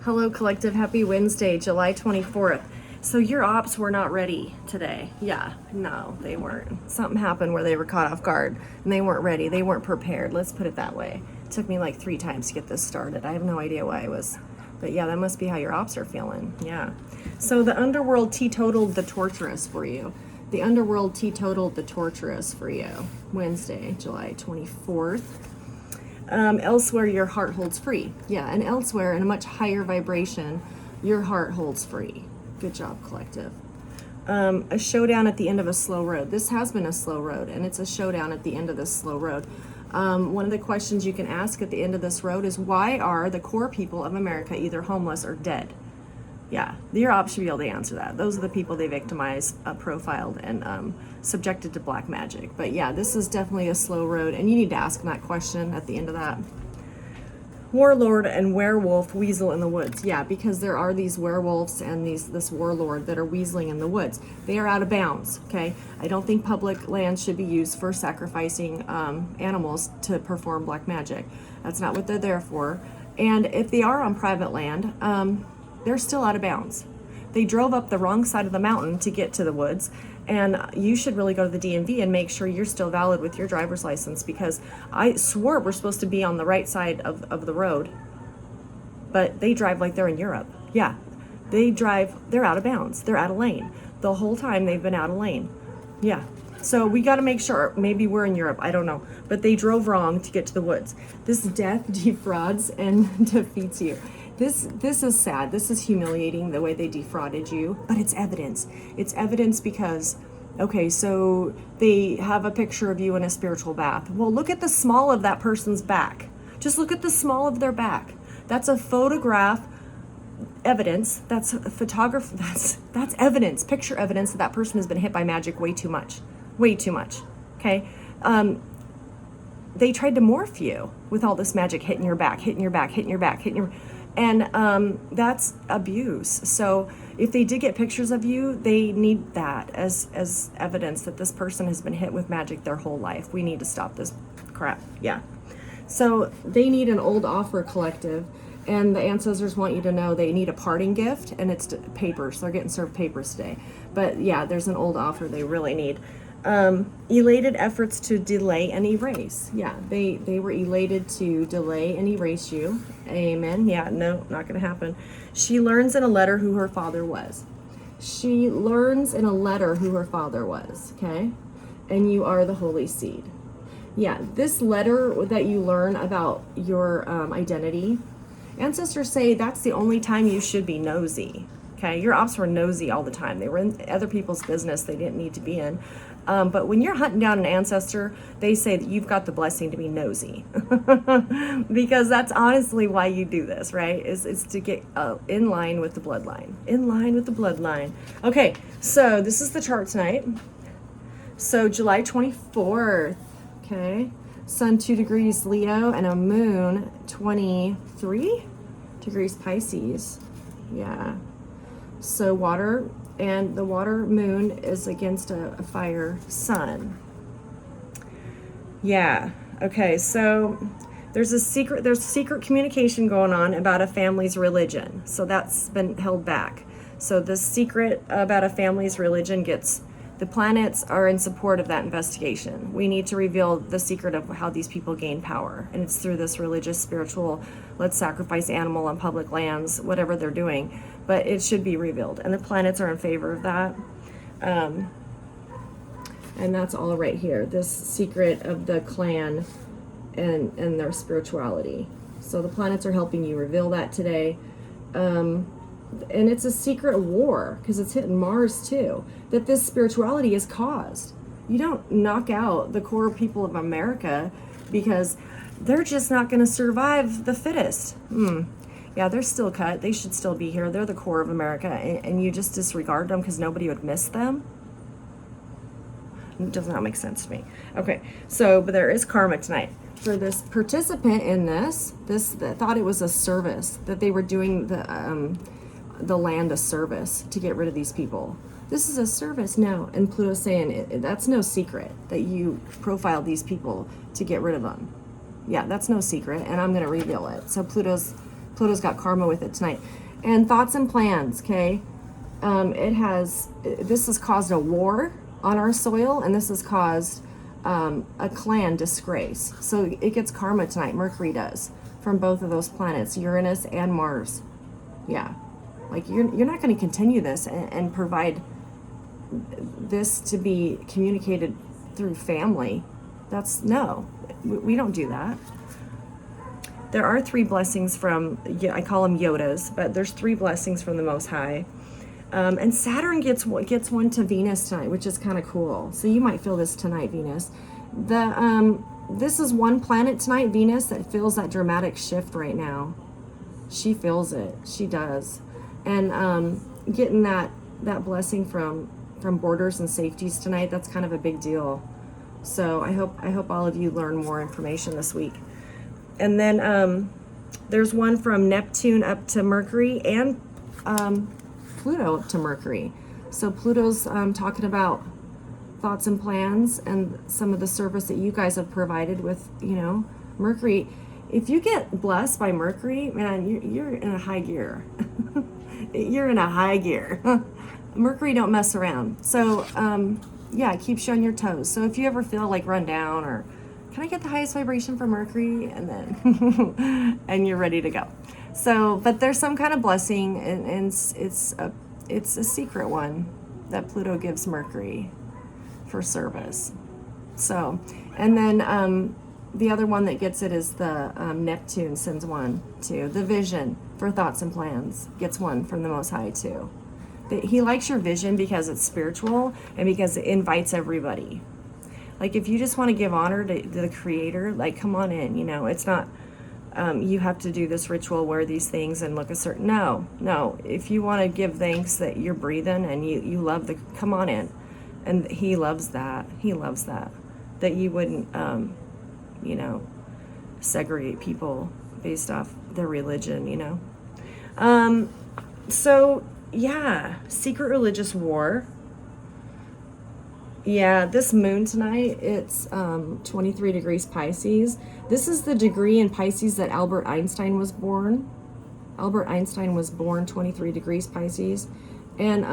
Hello, Collective. Happy Wednesday, July 24th. So your ops were not ready today. Yeah, no, they weren't. Something happened where they were caught off guard and they weren't ready. They weren't prepared. Let's put it that way. It took me like 3 times to get this started. I have no idea why I was. But yeah, that must be how your ops are feeling. Yeah. So the underworld teetotaled the torturous for you. The underworld teetotaled the torturous for you. Wednesday, July 24th. Elsewhere, your heart holds free. Yeah, and elsewhere, in a much higher vibration, your heart holds free. Good job, Collective. A showdown at the end of a slow road. This has been a slow road, and it's a showdown at the end of this slow road. One of the questions you can ask at the end of this road is, why are the core people of America either homeless or dead? Yeah, your ops should be able to answer that. Those are the people they victimized, profiled, and subjected to black magic. But yeah, this is definitely a slow road, and you need to ask them that question at the end of that. Warlord and werewolf weasel in the woods. Yeah, because there are these werewolves and this warlord that are weaseling in the woods. They are out of bounds, okay? I don't think public land should be used for sacrificing animals to perform black magic. That's not what they're there for. And if they are on private land, they're still out of bounds. They drove up the wrong side of the mountain to get to the woods, and you should really go to the DMV and make sure you're still valid with your driver's license, because I swore we're supposed to be on the right side of the road, but they drive like they're in Europe. Yeah, they're out of bounds. They're out of lane. The whole time they've been out of lane. Yeah. So we got to make sure, maybe we're in Europe, I don't know, but they drove wrong to get to the woods. This death defrauds and defeats you. This is sad. This is humiliating, the way they defrauded you, but it's evidence. It's evidence because, okay, so they have a picture of you in a spiritual bath. Well, look at the small of that person's back. Just look at the small of their back. That's a photograph evidence. That's a photograph. That's evidence, picture evidence that person has been hit by magic way too much. Way too much. Okay. They tried to morph you with all this magic hitting your back, hitting your back, hitting your back, hitting your, and that's abuse. So if they did get pictures of you, they need that as evidence that this person has been hit with magic their whole life. We need to stop this crap. Yeah. So they need an old offer, Collective, and the ancestors want you to know they need a parting gift, and it's papers. They're getting served papers today. But yeah, there's an old offer they really need. Elated efforts to delay and erase. Yeah, they were elated to delay and erase you. Amen. Yeah, no, not going to happen. She learns in a letter who her father was. She learns in a letter who her father was, okay? And you are the holy seed. Yeah, this letter that you learn about your identity, ancestors say that's the only time you should be nosy. Okay, your ops were nosy all the time. They were in other people's business they didn't need to be in. But when you're hunting down an ancestor, they say that you've got the blessing to be nosy. Because that's honestly why you do this, right? Is to get in line with the bloodline. In line with the bloodline. Okay, so this is the chart tonight. So July 24th, okay? Sun 2 degrees Leo and a moon 23 degrees Pisces. Yeah. So water, and the water moon is against a fire sun. Yeah. Okay. So there's secret communication going on about a family's religion. So that's been held back. So the secret about a family's religion the planets are in support of that investigation. We need to reveal the secret of how these people gain power. And it's through this religious, spiritual, let's sacrifice animal on public lands, whatever they're doing. But it should be revealed. And the planets are in favor of that. And that's all right here. This secret of the clan and their spirituality. So the planets are helping you reveal that today. And it's a secret war, because it's hitting Mars too, that this spirituality is caused. You don't knock out the core people of America because they're just not going to survive the fittest. Yeah, they're still cut. They should still be here. They're the core of America, and you just disregard them because nobody would miss them. It does not make sense to me. Okay, so, but there is karma tonight. For this participant in this thought it was a service, that they were doing the land a service to get rid of these people. This is a service now, and Pluto's saying that's no secret that you profiled these people to get rid of them. Yeah, that's no secret, and I'm going to reveal it. So Pluto's Pluto's got karma with it tonight. And thoughts and plans, okay? This has caused a war on our soil, and this has caused a clan disgrace. So it gets karma tonight. Mercury does, from both of those planets, Uranus and Mars. Yeah, like you're not going to continue this and provide this to be communicated through family. That's no, we don't do that. There are 3 blessings from, I call them Yodas, but there's 3 blessings from the Most High. And Saturn gets one to Venus tonight, which is kind of cool. So you might feel this tonight, Venus. This is one planet tonight, Venus, that feels that dramatic shift right now. She feels it. She does. And getting that blessing from borders and safeties tonight, that's kind of a big deal. So I hope all of you learn more information this week. And then there's one from Neptune up to Mercury and Pluto up to Mercury. So Pluto's talking about thoughts and plans and some of the service that you guys have provided with, Mercury. If you get blessed by Mercury, man, you're in a high gear. You're in a high gear. Mercury don't mess around. So yeah, it keeps you on your toes. So if you ever feel like run down or can I get the highest vibration for Mercury? And then, and you're ready to go. So, but there's some kind of blessing, and it's a secret one that Pluto gives Mercury for service. So, and then the other one that gets it is the Neptune sends one too. The vision for thoughts and plans gets one from the Most High too. He likes your vision because it's spiritual and because it invites everybody. Like if you just want to give honor to the Creator, like come on in, it's not, you have to do this ritual, wear these things and look a certain, no. If you want to give thanks that you're breathing and you love come on in. And he loves that. He loves that you wouldn't, segregate people based off their religion, So yeah, secret religious war. Yeah, this moon tonight, it's 23 degrees Pisces. This is the degree in Pisces that Albert Einstein was born. Albert Einstein was born 23 degrees Pisces. And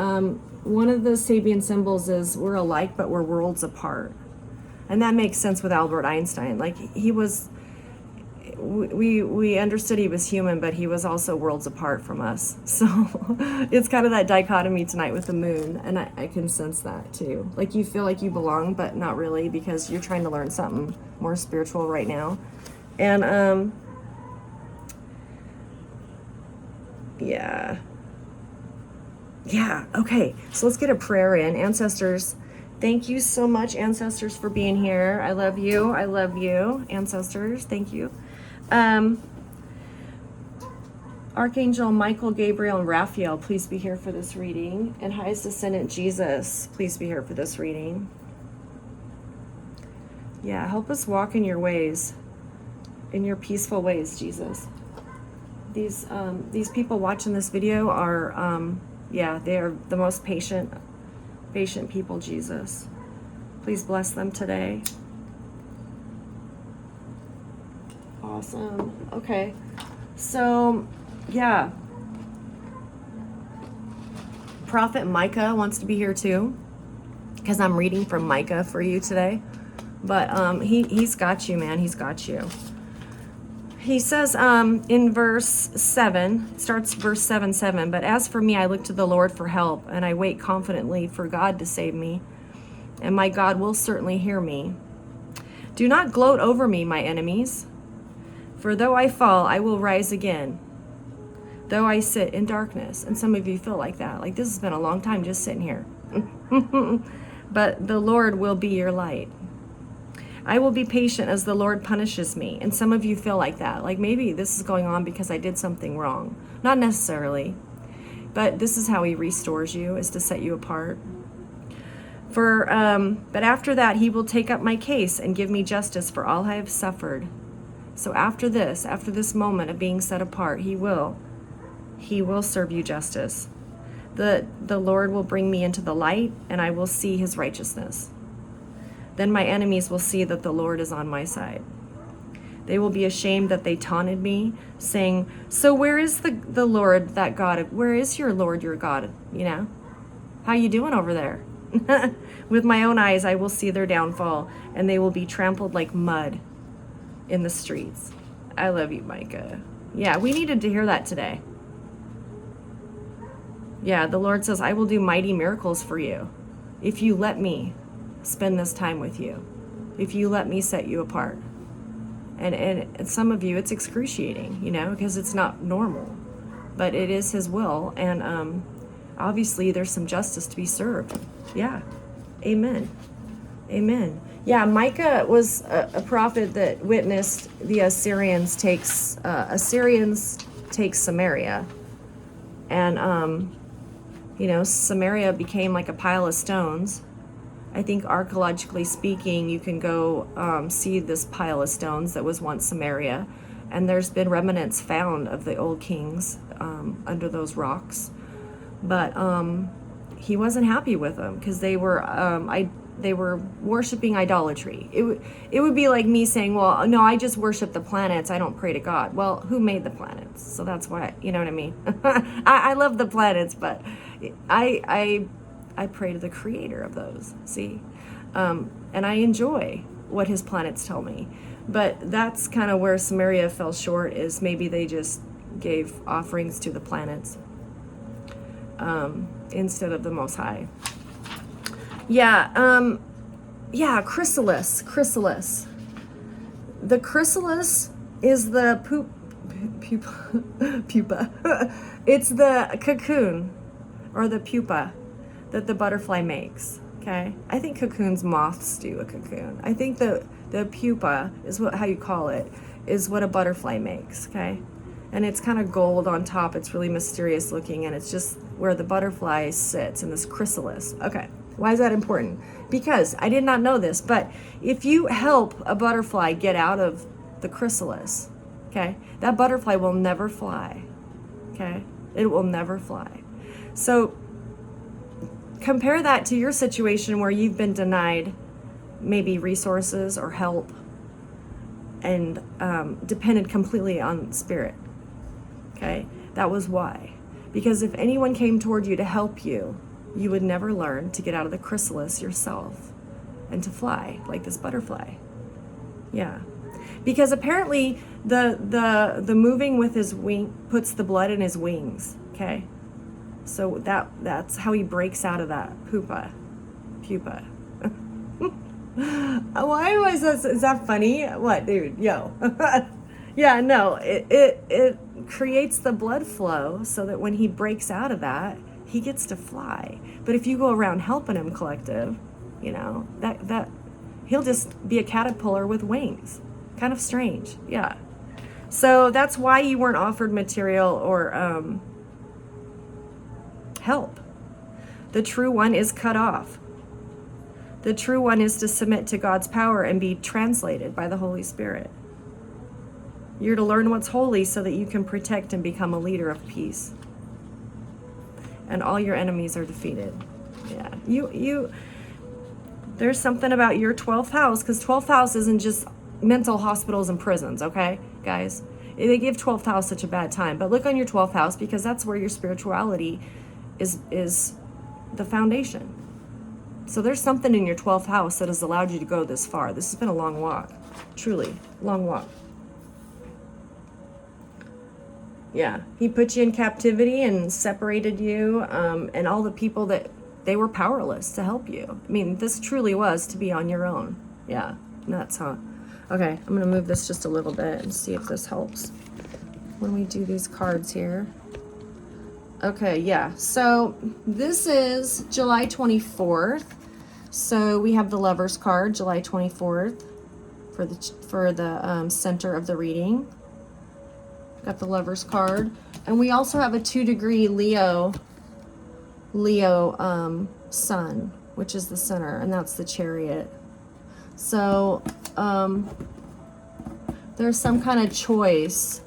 one of the Sabian symbols is we're alike, but we're worlds apart. And that makes sense with Albert Einstein. Like he was, we understood he was human, but he was also worlds apart from us. So it's kind of that dichotomy tonight with the moon, and I can sense that too. Like you feel like you belong, but not really, because you're trying to learn something more spiritual right now. And yeah, okay, so let's get a prayer in. Ancestors, thank you so much, ancestors, for being here. I love you, ancestors. Thank you. Archangel Michael, Gabriel, and Raphael, please be here for this reading. And highest descendant Jesus, please be here for this reading. Yeah, help us walk in your ways, in your peaceful ways, Jesus. These people watching this video are, they are the most patient people, Jesus. Please bless them today. Awesome. Okay. So, yeah. Prophet Micah wants to be here too, because I'm reading from Micah for you today. But he's got you, man. He's got you. He says in verse 7, it starts verse 7, but as for me, I look to the Lord for help, and I wait confidently for God to save me, and my God will certainly hear me. Do not gloat over me, my enemies, for though I fall, I will rise again. Though I sit in darkness, and some of you feel like that, like this has been a long time just sitting here. But the Lord will be your light. I will be patient as the Lord punishes me. And some of you feel like that. Like maybe this is going on because I did something wrong. Not necessarily. But this is how he restores you, is to set you apart. But after that, he will take up my case and give me justice for all I have suffered. So after this moment of being set apart, he will serve you justice. The Lord will bring me into the light, and I will see his righteousness. Then my enemies will see that the Lord is on my side. They will be ashamed that they taunted me, saying, so where is the Lord, that God? Where is your Lord, your God? You know, how you doing over there? With my own eyes, I will see their downfall, and they will be trampled like mud in the streets. I love you, Micah. Yeah, we needed to hear that today. Yeah, the Lord says, I will do mighty miracles for you if you let me spend this time with you, if you let me set you apart. And some of you, it's excruciating, you know, because it's not normal, but it is his will. And obviously there's some justice to be served. Yeah. Amen. Amen. Yeah, Micah was a prophet that witnessed the Assyrians take Samaria. And, you know, Samaria became like a pile of stones. I think archaeologically speaking, you can go see this pile of stones that was once Samaria. And there's been remnants found of the old kings under those rocks. But he wasn't happy with them because they were worshiping idolatry. It would be like me saying, well, no, I just worship the planets. I don't pray to God. Well, who made the planets? So that's why, you know what I mean? I love the planets, but I pray to the creator of those, see? And I enjoy what his planets tell me. But that's kind of where Samaria fell short, is maybe they just gave offerings to the planets instead of the Most High. Yeah, chrysalis. The chrysalis is the pupa. It's the cocoon or the pupa that the butterfly makes. Okay, I think cocoons, moths do a cocoon. I think the pupa is how you call it, is what a butterfly makes. Okay, and it's kind of gold on top. It's really mysterious looking, and it's just where the butterfly sits in this chrysalis. Okay, why is that important? Because I did not know this, but if you help a butterfly get out of the chrysalis, okay, that butterfly will never fly. Okay, it will never fly. So compare that to your situation where you've been denied maybe resources or help and depended completely on spirit. Okay, that was why. Because if anyone came toward you to help you, you would never learn to get out of the chrysalis yourself and to fly like this butterfly. Yeah. Because apparently the moving with his wing puts the blood in his wings. Okay. So that's how he breaks out of that pupa. Why am I so, is that funny? What, dude? Yo. Yeah, no, it creates the blood flow so that when he breaks out of that, he gets to fly. But if you go around helping him, collective, you know, that he'll just be a caterpillar with wings. Kind of strange. Yeah. So that's why you weren't offered material or help. The true one is cut off. The true one is to submit to God's power and be translated by the Holy Spirit. You're to learn what's holy so that you can protect and become a leader of peace. And all your enemies are defeated. Yeah. You there's something about your 12th house, because 12th house isn't just mental hospitals and prisons, okay, guys? They give 12th house such a bad time. But look on your 12th house, because that's where your spirituality is the foundation. So there's something in your 12th house that has allowed you to go this far. This has been a long walk. Truly, long walk. Yeah, he put you in captivity and separated you, and all the people that they were powerless to help you. I mean, this truly was to be on your own. Yeah, nuts, huh? Okay, I'm gonna move this just a little bit and see if this helps when we do these cards here. Okay, yeah, so this is July 24th. So we have the Lover's card, July 24th, for the center of the reading. Got the Lover's card. And we also have a 2-degree Leo sun, which is the center, and that's the Chariot. So there's some kind of choice.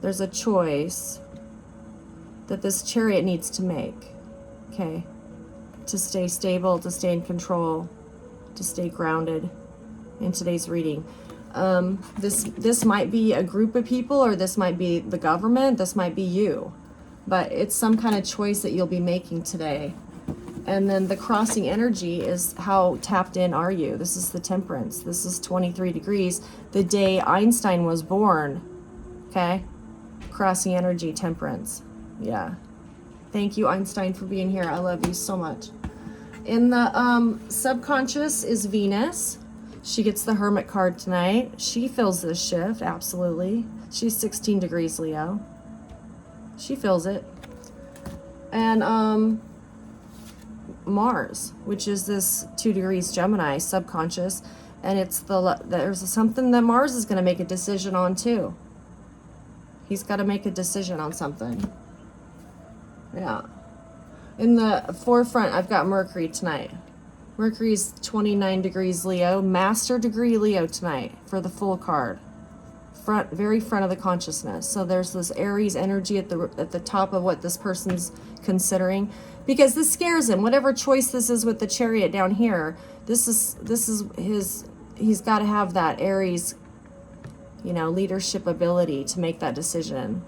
There's a choice that this Chariot needs to make, okay? To stay stable, to stay in control, to stay grounded in today's reading. This might be a group of people, or this might be the government, this might be you, but it's some kind of choice that you'll be making today. And then the crossing energy is how tapped in are you? This is the Temperance. This is 23 degrees, the day Einstein was born. Okay? Crossing energy, Temperance. Yeah. Thank you, Einstein, for being here. I love you so much. In the subconscious is Venus. She gets the Hermit card tonight. She feels this shift, absolutely. She's 16 degrees Leo. She feels it. And Mars, which is this 2 degrees Gemini, subconscious. And it's there's something that Mars is going to make a decision on too. He's got to make a decision on something. Yeah. In the forefront, I've got Mercury tonight. Mercury's 29 degrees Leo, master degree Leo tonight for the full card. Very front of the consciousness. So there's this Aries energy at the top of what this person's considering, because this scares him. Whatever choice this is with the Chariot down here, this is he's got to have that Aries, leadership ability to make that decision.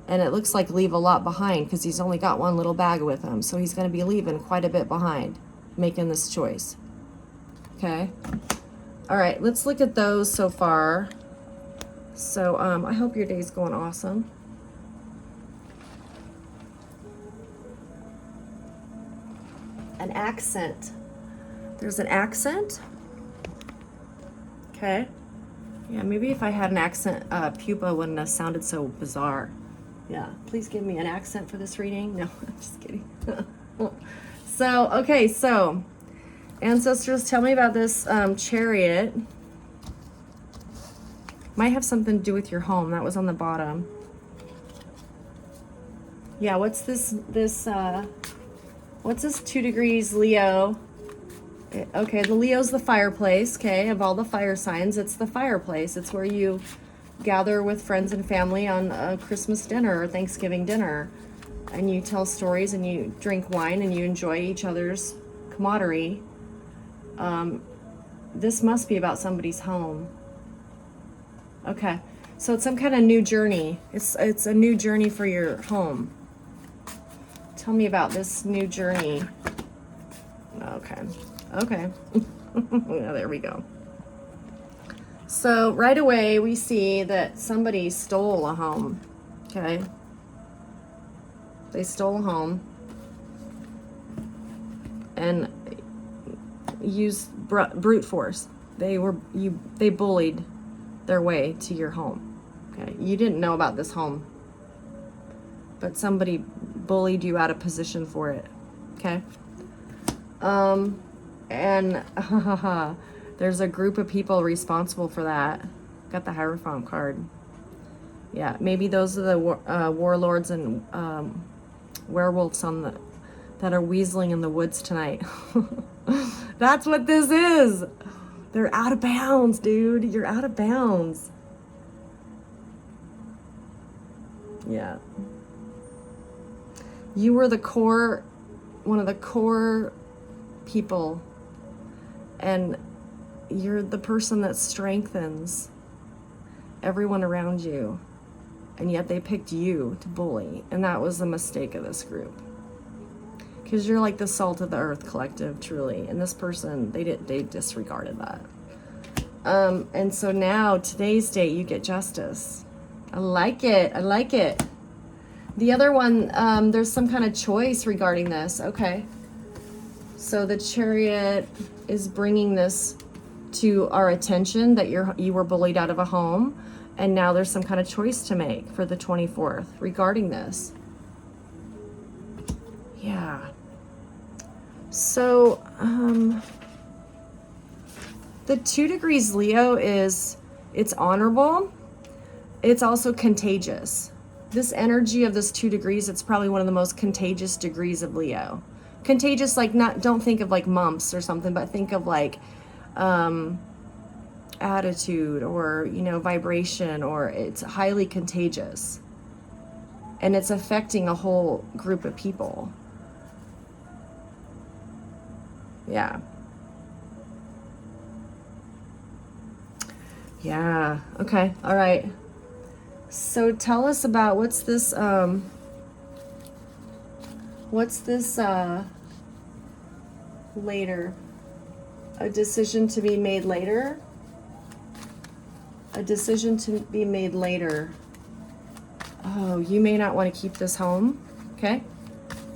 And it looks like leave a lot behind, because he's only got one little bag with him. So he's going to be leaving quite a bit behind making this choice. Okay. All right. Let's look at those so far. So I hope your day's going awesome. An accent. There's an accent. Okay. Yeah, maybe if I had an accent, pupa wouldn't have sounded so bizarre. Yeah, please give me an accent for this reading. No, I'm just kidding. So, okay, so ancestors, tell me about this Chariot. Might have something to do with your home. That was on the bottom. Yeah, what's this 2 degrees Leo? Okay, the Leo's the fireplace, okay? Of all the fire signs, it's the fireplace. It's where you gather with friends and family on a Christmas dinner or Thanksgiving dinner, and you tell stories and you drink wine and you enjoy each other's camaraderie. This must be about somebody's home. Okay, so it's some kind of new journey. It's a new journey for your home. Tell me about this new journey. Okay. Yeah, there we go. So right away we see that somebody stole a home. Okay. They stole a home and used brute force. They bullied their way to your home. Okay. You didn't know about this home, but somebody bullied you out of position for it. Okay. And there's a group of people responsible for that. Got the Hierophant card. Yeah, maybe those are the warlords and werewolves that are weaseling in the woods tonight. That's what this is. They're out of bounds, dude. You're out of bounds. Yeah. You were one of the core people, and you're the person that strengthens everyone around you, and yet they picked you to bully, and that was the mistake of this group, because you're like the salt of the earth collective, truly, and this person, they disregarded that. And so now today's date you get justice. I like it. The other one, there's some kind of choice regarding this. Okay. So the Chariot is bringing this to our attention, that you were bullied out of a home, and now there's some kind of choice to make for the 24th regarding this. Yeah. So the 2 degrees Leo it's honorable. It's also contagious. This energy of this 2 degrees, it's probably one of the most contagious degrees of Leo. Contagious, like, don't think of like mumps or something, but think of like attitude or vibration, or it's highly contagious, and it's affecting a whole group of people. Yeah. Yeah. Okay. All right. So tell us about what's this later? A decision to be made later? A decision to be made later. Oh, you may not want to keep this home. Okay?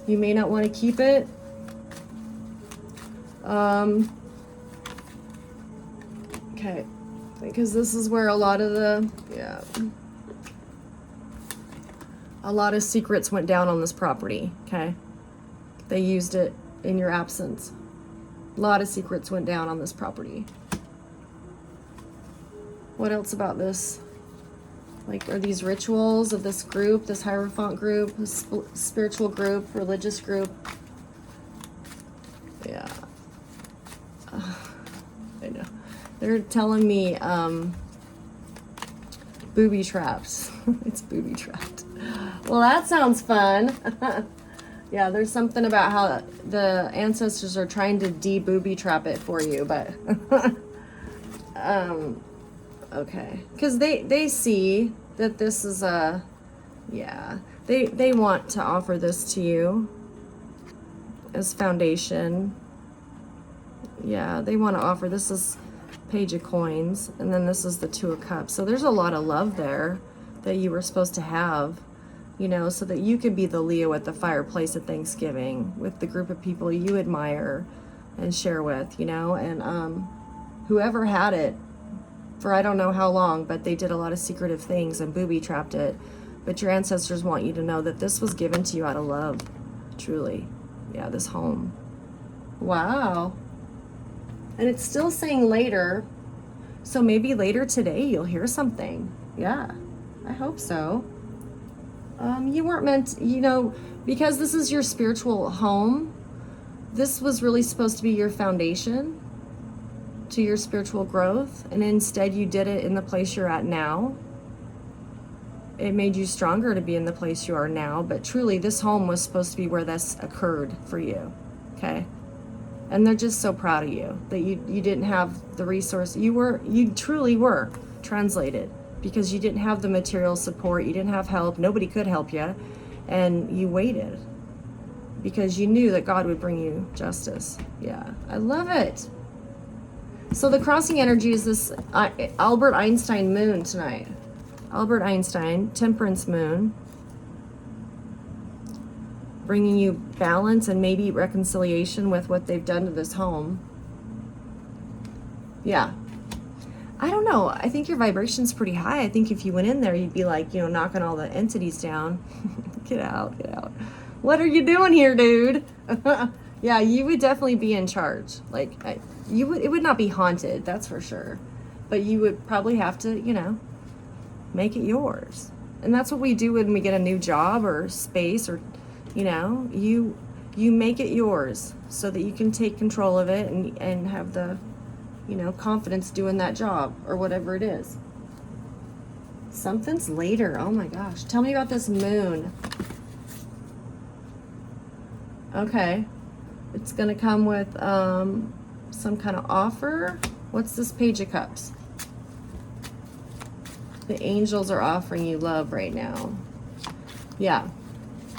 You may not want to keep it. Okay. Because this is where a lot of a lot of secrets went down on this property. Okay? They used it in your absence. A lot of secrets went down on this property. What else about this? Like, are these rituals of this group, this Hierophant group, this spiritual group, religious group? Yeah. I know. They're telling me booby traps. It's booby trapped. Well, that sounds fun. Yeah, there's something about how the ancestors are trying to de-booby trap it for you, but okay. Because they see that this is a, yeah, they want to offer this to you as foundation. Yeah, they want to offer, this is Page of Coins, and then this is the Two of Cups. So there's a lot of love there that you were supposed to have, you know, so that you could be the Leo at the fireplace at Thanksgiving with the group of people you admire and share with, you know, and whoever had it for I don't know how long, but they did a lot of secretive things and booby trapped it. But your ancestors want you to know that this was given to you out of love, truly. Yeah, this home. Wow. And it's still saying later, so maybe later today you'll hear something. Yeah, I hope so. You weren't meant, you know, because this is your spiritual home, this was really supposed to be your foundation to your spiritual growth, and instead you did it in the place you're at now. It made you stronger to be in the place you are now, but truly this home was supposed to be where this occurred for you, okay? And they're just so proud of you that you didn't have the resource. You truly were translated because you didn't have the material support, you didn't have help, nobody could help you, and you waited because you knew that God would bring you justice. Yeah, I love it. So the crossing energy is this Albert Einstein moon tonight. Albert Einstein, Temperance moon, bringing you balance and maybe reconciliation with what they've done to this home. Yeah. I don't know. I think your vibration's pretty high. I think if you went in there, you'd be like, you know, knocking all the entities down. Get out, get out. What are you doing here, dude? Yeah, you would definitely be in charge. Like, it would not be haunted, that's for sure. But you would probably have to, you know, make it yours. And that's what we do when we get a new job or space, or, you know, you make it yours so that you can take control of it and have the, you know, confidence doing that job or whatever it is. Something's later. Oh my gosh. Tell me about this moon. Okay. It's going to come with some kind of offer. What's this Page of Cups? The angels are offering you love right now. Yeah.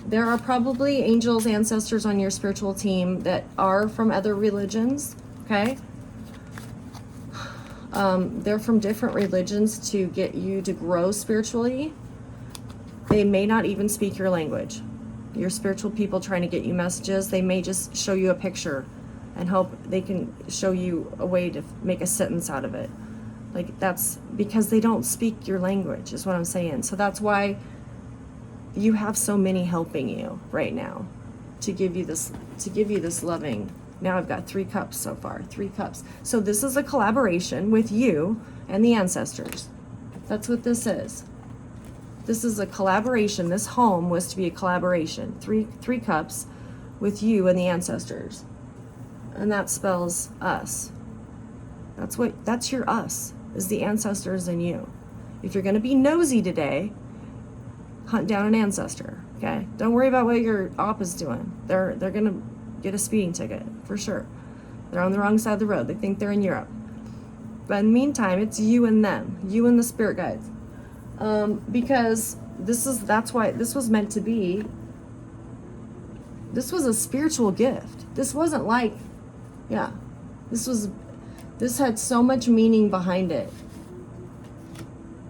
There are probably angels, ancestors on your spiritual team that are from other religions, okay? They're from different religions to get you to grow spiritually. They may not even speak your language. Your spiritual people trying to get you messages, they may just show you a picture and hope they can show you a way to make a sentence out of it. Like, that's because they don't speak your language, is what I'm saying. So that's why you have so many helping you right now to give you this loving. Now I've got 3 cups so far, 3 cups. So this is a collaboration with you and the ancestors. That's what this is. This is a collaboration. This home was to be a collaboration. 3 cups with you and the ancestors. And that spells us. That's your us, is the ancestors and you. If you're gonna be nosy today, hunt down an ancestor, okay? Don't worry about what your op is doing. They're gonna get a speeding ticket, for sure. They're on the wrong side of the road. They think they're in Europe. But in the meantime, it's you and them, you and the spirit guides. Because that's why this was meant to be. This was a spiritual gift. This wasn't like, yeah, this had so much meaning behind it.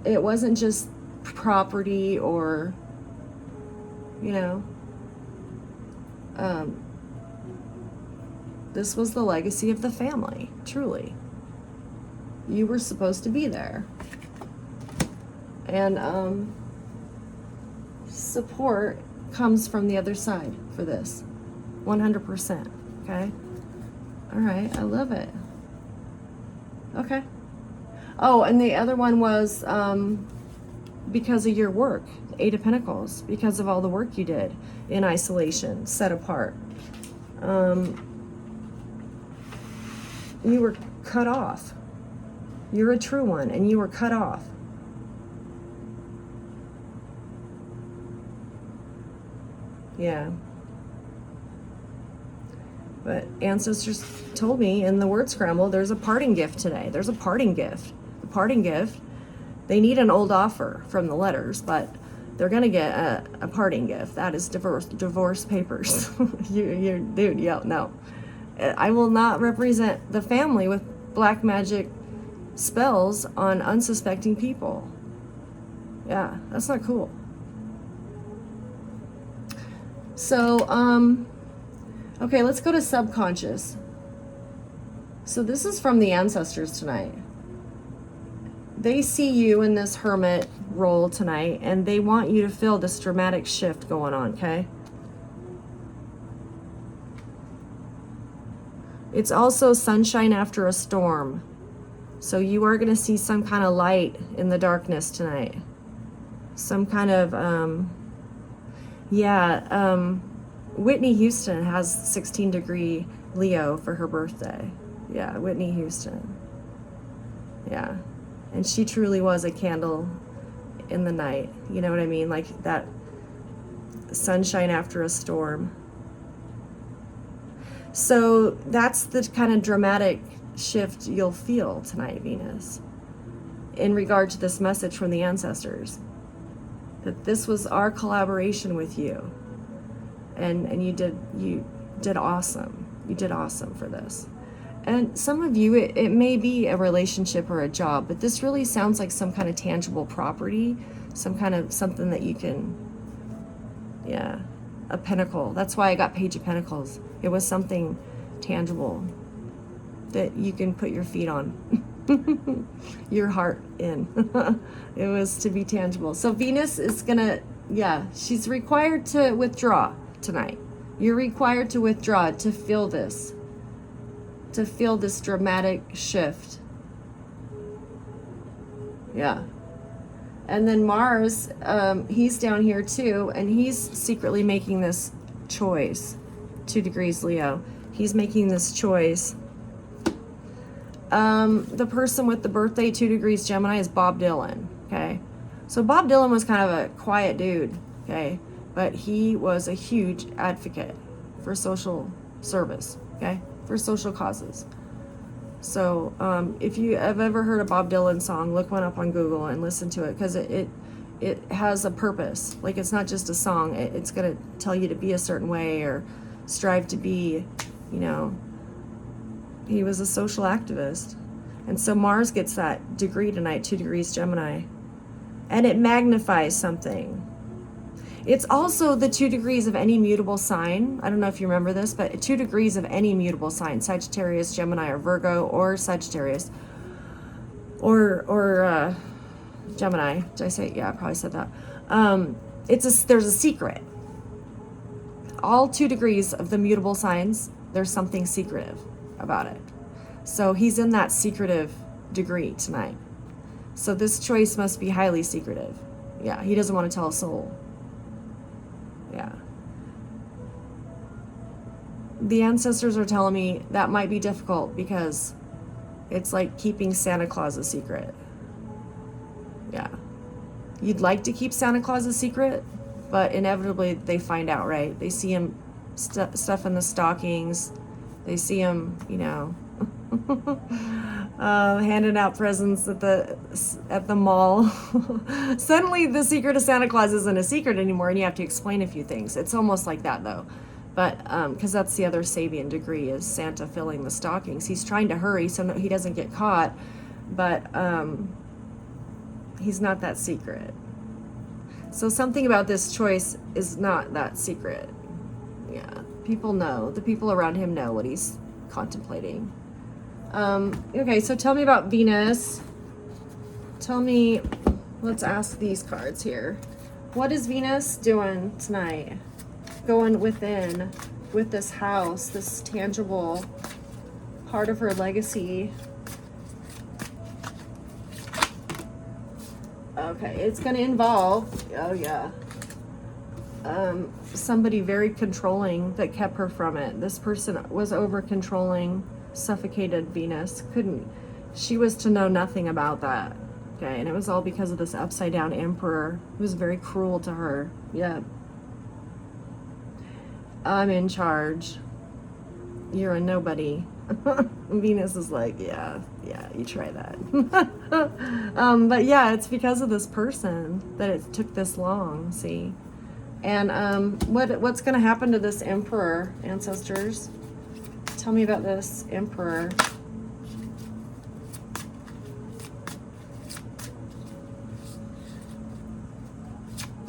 It wasn't just property or, you know, this was the legacy of the family, truly. You were supposed to be there. And support comes from the other side for this. 100%. Okay? All right. I love it. Okay. Oh, and the other one was because of your work, the Eight of Pentacles, because of all the work you did in isolation, set apart. You were cut off. You're a true one, and you were cut off. Yeah. But ancestors told me in the word scramble, there's a parting gift today. There's a parting gift. The parting gift, they need an old offer from the letters, but they're going to get a parting gift. That is divorce papers. Dude, yeah, no. I will not represent the family with black magic spells on unsuspecting people. Yeah, that's not cool. So, okay, let's go to subconscious. So this is from the ancestors tonight. They see you in this hermit role tonight, and they want you to feel this dramatic shift going on, okay? It's also sunshine after a storm. So you are going to see some kind of light in the darkness tonight. Some kind of, Whitney Houston has 16-degree Leo for her birthday. Yeah, Whitney Houston. Yeah. And she truly was a candle in the night. You know what I mean? Like that sunshine after a storm. So that's the kind of dramatic shift you'll feel tonight, Venus, in regard to this message from the ancestors. That this was our collaboration with you. And you did awesome. You did awesome for this. And some of you, it may be a relationship or a job, but this really sounds like some kind of tangible property, some kind of something that you can, yeah, a pentacle. That's why I got Page of Pentacles. It was something tangible that you can put your feet on, your heart in. It was to be tangible. So Venus is gonna, yeah, she's required to withdraw tonight. You're required to withdraw to feel this dramatic shift. Yeah. And then Mars, he's down here too, and he's secretly making this choice. 2 degrees Leo. He's making this choice. The person with the birthday 2 degrees Gemini is Bob Dylan. Okay. So Bob Dylan was kind of a quiet dude. Okay. But he was a huge advocate for social service. Okay. For social causes. So if you have ever heard a Bob Dylan song, look one up on Google and listen to it, because it has a purpose. Like, it's not just a song. It's going to tell you to be a certain way or strive to be, you know. He was a social activist. And so Mars gets that degree tonight, 2 degrees Gemini. And it magnifies something. It's also the 2 degrees of any mutable sign. I don't know if you remember this, but 2 degrees of any mutable sign, Sagittarius, Gemini, or Virgo, or Sagittarius, or Gemini. Did I say? Yeah, I probably said that. There's a secret. All 2 degrees of the mutable signs, there's something secretive about it. So he's in that secretive degree tonight. So this choice must be highly secretive. Yeah, he doesn't want to tell a soul. Yeah. The ancestors are telling me that might be difficult because it's like keeping Santa Claus a secret. Yeah. You'd like to keep Santa Claus a secret, but inevitably they find out, right? They see him stuff in the stockings. They see him, you know, Handing out presents at the mall. Suddenly the secret of Santa Claus isn't a secret anymore, and you have to explain a few things. It's almost like that though, but because that's the other Sabian degree, is Santa filling the stockings. He's trying to hurry so he doesn't get caught, but he's not that secret. So something about this choice is not that secret. Yeah, people know. The people around him know what he's contemplating. Okay, so tell me about Venus. Tell me, let's ask these cards here. What is Venus doing tonight? Going within with this house, this tangible part of her legacy. Okay, it's going to involve, oh yeah, somebody very controlling that kept her from it. This person was over controlling, suffocated Venus. She was to know nothing about that. Okay, and it was all because of this upside down emperor. It was very cruel to her. Yeah. I'm in charge. You're a nobody. Venus is like, yeah, you try that. But yeah, it's because of this person that it took this long, see? And what's going to happen to this emperor, ancestors? Tell me about this emperor.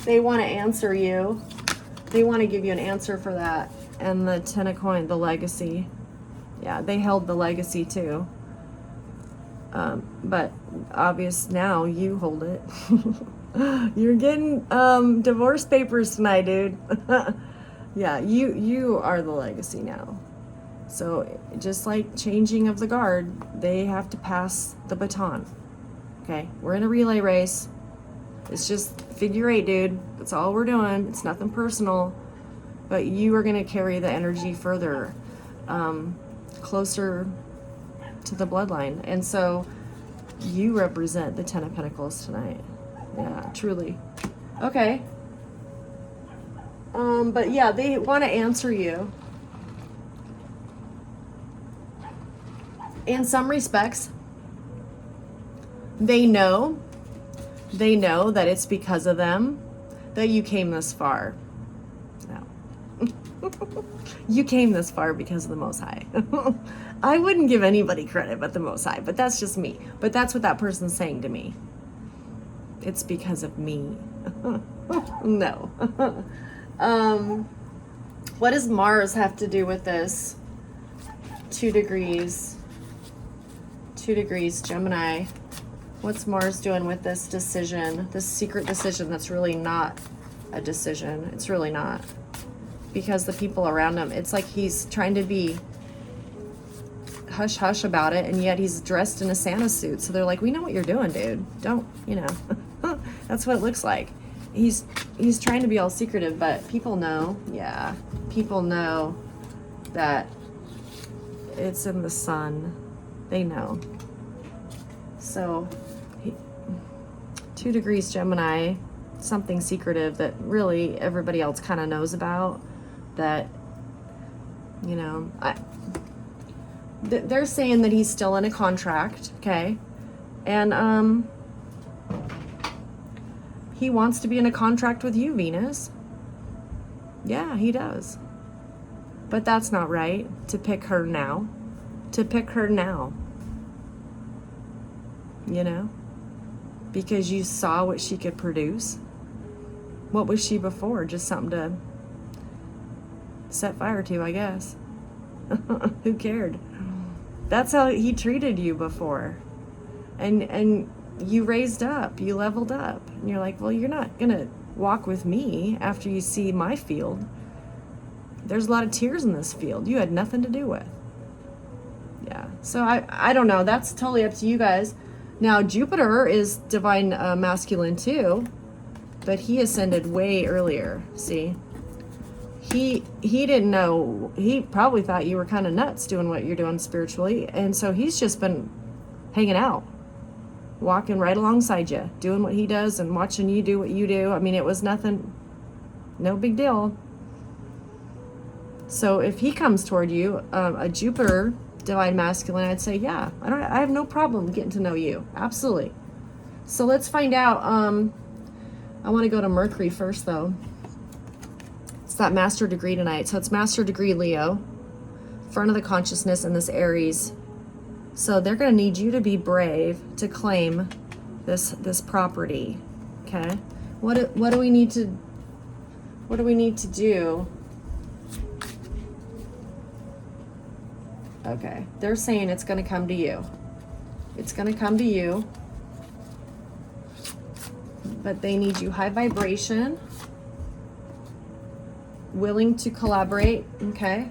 They want to answer you. They want to give you an answer for that. And the Ten of Coins, the legacy. Yeah, they held the legacy too. But obvious now you hold it. You're getting divorce papers tonight, dude. Yeah, you are the legacy now. So just like changing of the guard, they have to pass the baton. Okay, we're in a relay race. It's just figure eight, dude. That's all we're doing. It's nothing personal. But you are going to carry the energy further, closer to the bloodline. And so you represent the Ten of Pentacles tonight. Yeah, truly. Okay. But yeah, they want to answer you. In some respects, they know that it's because of them that you came this far. No. You came this far because of the Most High. I wouldn't give anybody credit but the Most High, but that's just me. But that's what that person's saying to me. It's because of me. No. What does Mars have to do with this? 2 degrees. 2 degrees, Gemini. What's Mars doing with this decision? This secret decision that's really not a decision. It's really not. Because the people around him, it's like he's trying to be hush-hush about it, and yet he's dressed in a Santa suit. So they're like, we know what you're doing, dude. Don't, That's what it looks like. He's trying to be all secretive, but people know. Yeah, people know that it's in the sun. They know. So 2 degrees Gemini, something secretive that really everybody else kind of knows about, that they're saying that he's still in a contract, okay? And he wants to be in a contract with you, Venus. Yeah, he does. But that's not right to pick her now. To pick her now. Because you saw what she could produce. What was she before? Just something to set fire to, I guess. Who cared? That's how he treated you before. And you raised up, you leveled up. And you're like, well, you're not gonna walk with me after you see my field. There's a lot of tears in this field you had nothing to do with. Yeah, so I don't know. That's totally up to you guys. Now, Jupiter is divine masculine too, but he ascended way earlier, see? He didn't know. He probably thought you were kind of nuts doing what you're doing spiritually, and so he's just been hanging out, walking right alongside you, doing what he does and watching you do what you do. I mean, it was nothing, no big deal. So if he comes toward you, a Jupiter divine masculine, I'd say, yeah, I have no problem getting to know you. Absolutely. So let's find out. I want to go to Mercury first, though. It's that master degree tonight. So it's master degree Leo, front of the consciousness in this Aries. So they're going to need you to be brave to claim this property. Okay. What do we need to do? Okay. They're saying it's going to come to you. It's going to come to you. But they need you high vibration, willing to collaborate, okay?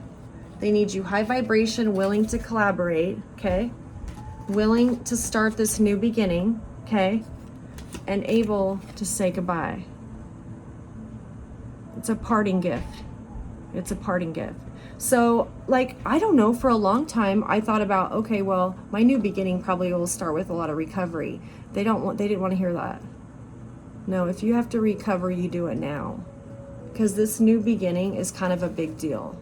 They need you high vibration, willing to collaborate, okay? Willing to start this new beginning, okay? And able to say goodbye. It's a parting gift. It's a parting gift. So, like, I don't know, for a long time, I thought about, okay, well, my new beginning probably will start with a lot of recovery. They didn't want to hear that. No, if you have to recover, you do it now. Because this new beginning is kind of a big deal.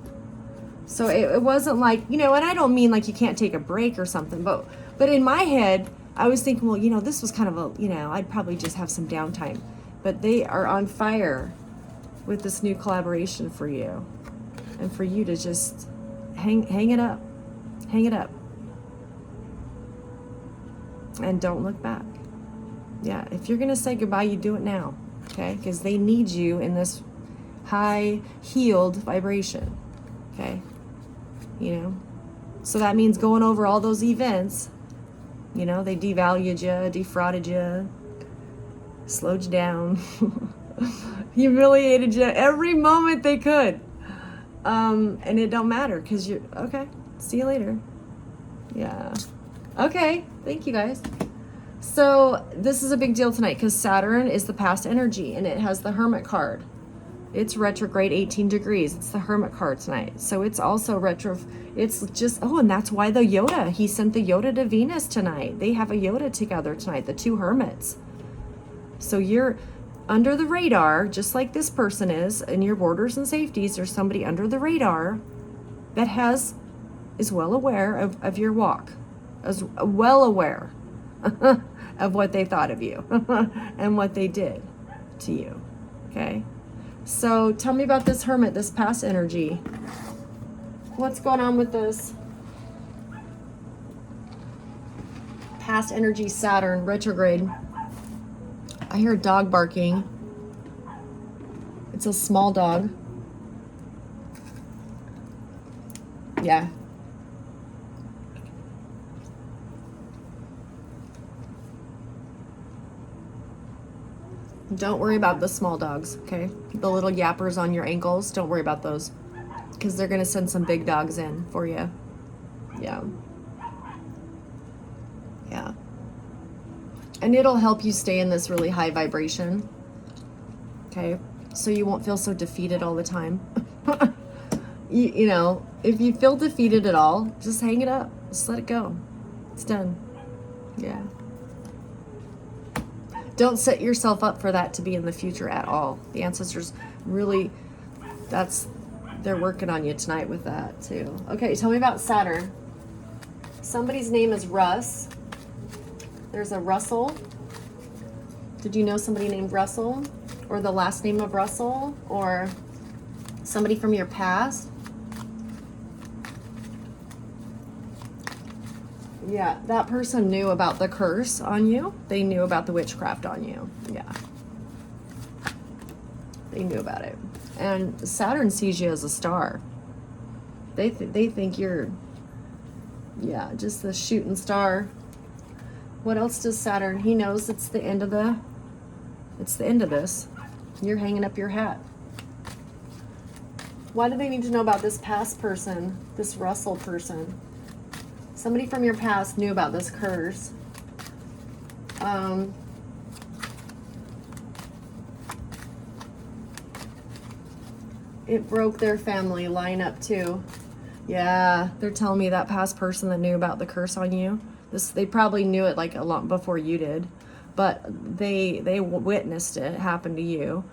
So it wasn't like, and I don't mean like you can't take a break or something, but in my head, I was thinking, well, this was kind of I'd probably just have some downtime. But they are on fire with this new collaboration for you. And for you to just hang it up. Hang it up. And don't look back. Yeah, if you're going to say goodbye, you do it now, okay? Because they need you in this high healed vibration, okay? So that means going over all those events. They devalued you, defrauded you, slowed you down, humiliated you every moment they could. And it don't matter because you're, okay, see you later. Yeah. Okay, thank you guys. So this is a big deal tonight because Saturn is the past energy and it has the Hermit card. It's retrograde 18 degrees. It's the Hermit card tonight. So it's also retro. It's just, and that's why the Yoda, he sent the Yoda to Venus tonight. They have a Yoda together tonight, the two hermits. So you're under the radar, just like this person is, in your borders and safeties. There's somebody under the radar that is well aware of your walk, is well aware of what they thought of you and what they did to you. Okay. So tell me about this Hermit, this past energy. What's going on with this past energy, Saturn, retrograde? I hear a dog barking. It's a small dog. Yeah. Don't worry about the small dogs, okay? The little yappers on your ankles, don't worry about those. Because they're going to send some big dogs in for you. Yeah. Yeah. And it'll help you stay in this really high vibration. Okay? So you won't feel so defeated all the time. If you feel defeated at all, just hang it up. Just let it go. It's done. Yeah. Don't set yourself up for that to be in the future at all. The ancestors really, they're working on you tonight with that too. Okay, tell me about Saturn. Somebody's name is Russ. There's a Russell. Did you know somebody named Russell? Or the last name of Russell? Or somebody from your past? Yeah, that person knew about the curse on you. They knew about the witchcraft on you. Yeah. They knew about it. And Saturn sees you as a star. They think you're, just the shooting star. What else does Saturn? He knows it's the end of this. You're hanging up your hat. Why do they need to know about this past person, this Russell person? Somebody from your past knew about this curse. It broke their family line up too. Yeah, they're telling me that past person that knew about the curse on you, they probably knew it like a lot before you did, but they witnessed it happen to you.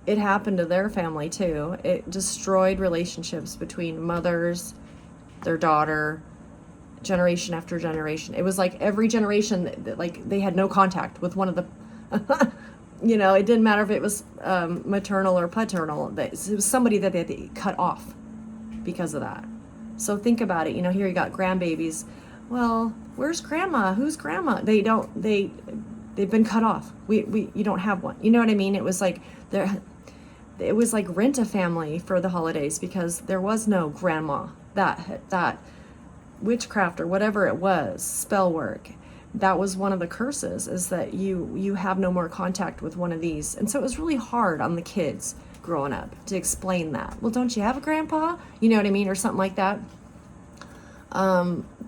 It happened to their family too. It destroyed relationships between mothers, their daughter, generation after generation. It was like every generation that like they had no contact with one of the you know, it didn't matter if it was maternal or paternal. It was somebody that they had to cut off because of that. So think about it. You know, here you got grandbabies. Well, where's grandma? Who's grandma? They've been cut off. You don't have one. You know what I mean? It was like it was like rent a family for the holidays because there was no grandma. That witchcraft or whatever it was, spell work, that was one of the curses, is that you have no more contact with one of these. And so it was really hard on the kids growing up to explain that. Well, don't you have a grandpa? You know what I mean? Or something like that.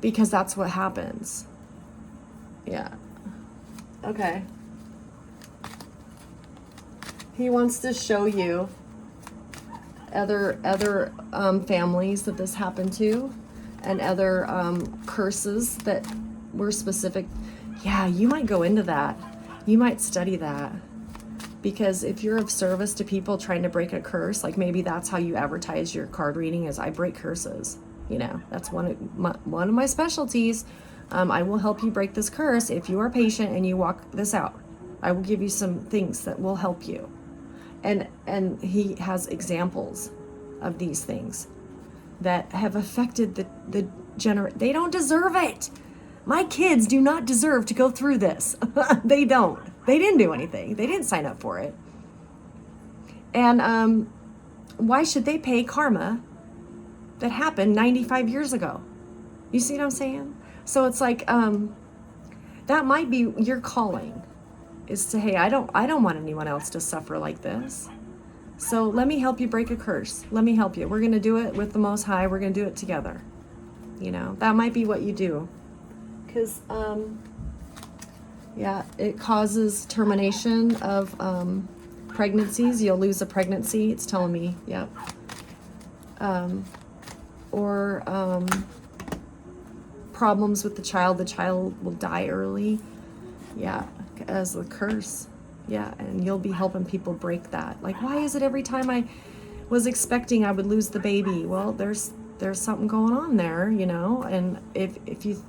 Because that's what happens. Yeah. Okay. He wants to show you other families that this happened to, and other curses that were specific. Yeah, you might go into that. You might study that. Because if you're of service to people trying to break a curse, like maybe that's how you advertise your card reading, is I break curses. You know, that's one of my specialties. I will help you break this curse if you are patient and you walk this out. I will give you some things that will help you. And he has examples of these things that have affected the they don't deserve it. My kids do not deserve to go through this. They don't. They didn't do anything. They didn't sign up for it. And why should they pay karma that happened 95 years ago? You see what I'm saying? So it's like that might be your calling, is to, hey, I don't want anyone else to suffer like this. So let me help you break a curse. Let me help you. We're going to do it with the Most High. We're going to do it together. You know, that might be what you do. Because, yeah, it causes termination of pregnancies. You'll lose a pregnancy. It's telling me, yeah. Or problems with the child. The child will die early. Yeah, as a curse. Yeah, and you'll be helping people break that. Like, why is it every time I was expecting I would lose the baby? Well, there's something going on there, you know. And if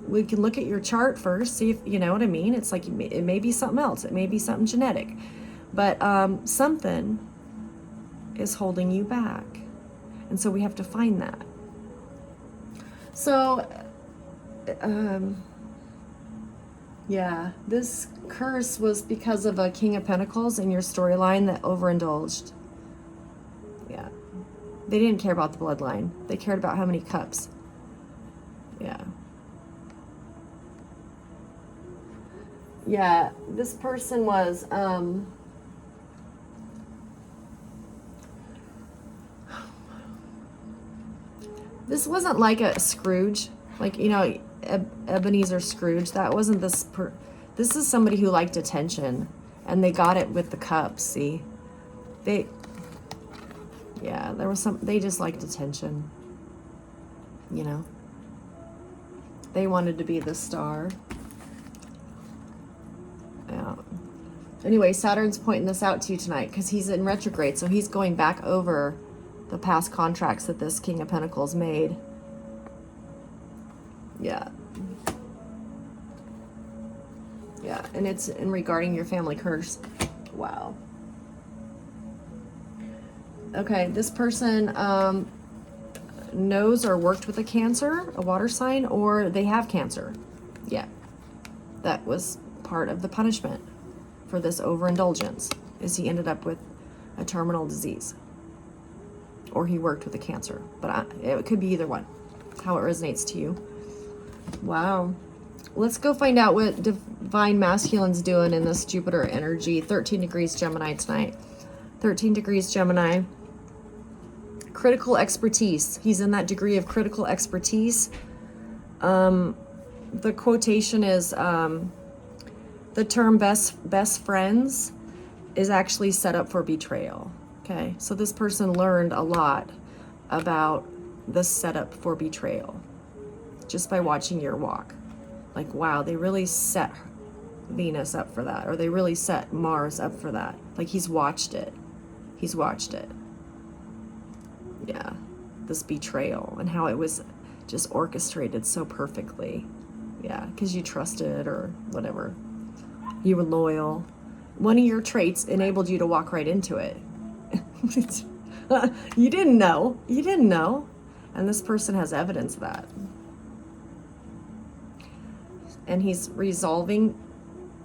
we can look at your chart first, see if you know what I mean. It's like it may be something else. It may be something genetic, but something is holding you back, and so we have to find that. So, yeah, this curse was because of a King of Pentacles in your storyline that overindulged. Yeah. They didn't care about the bloodline. They cared about how many cups. Yeah. Yeah, this person was, this wasn't like a Scrooge. Like, you know, Ebenezer Scrooge. That wasn't this this is somebody who liked attention, and they got it with the cups. See, yeah, there was they just liked attention, you know. They wanted to be the star. Yeah. Anyway, Saturn's pointing this out to you tonight because he's in retrograde, so he's going back over the past contracts that this King of Pentacles made. Yeah. Yeah, and it's in regarding your family curse. Wow. Okay, this person knows or worked with a Cancer, a water sign, or they have cancer. Yeah. That was part of the punishment for this overindulgence, is he ended up with a terminal disease. Or he worked with a Cancer. But it could be either one. How it resonates to you. Wow. Let's go find out what Divine Masculine's doing in this Jupiter energy. 13 degrees Gemini tonight. 13 degrees Gemini. Critical expertise. He's in that degree of critical expertise. The quotation is, the term best friends is actually set up for betrayal. Okay, so this person learned a lot about the setup for betrayal just by watching your walk. Like, wow, they really set Venus up for that, or they really set Mars up for that. Like, he's watched it. He's watched it. Yeah, this betrayal and how it was just orchestrated so perfectly. Yeah, because you trusted or whatever. You were loyal. One of your traits enabled you to walk right into it. You didn't know. You didn't know. And this person has evidence of that. And he's resolving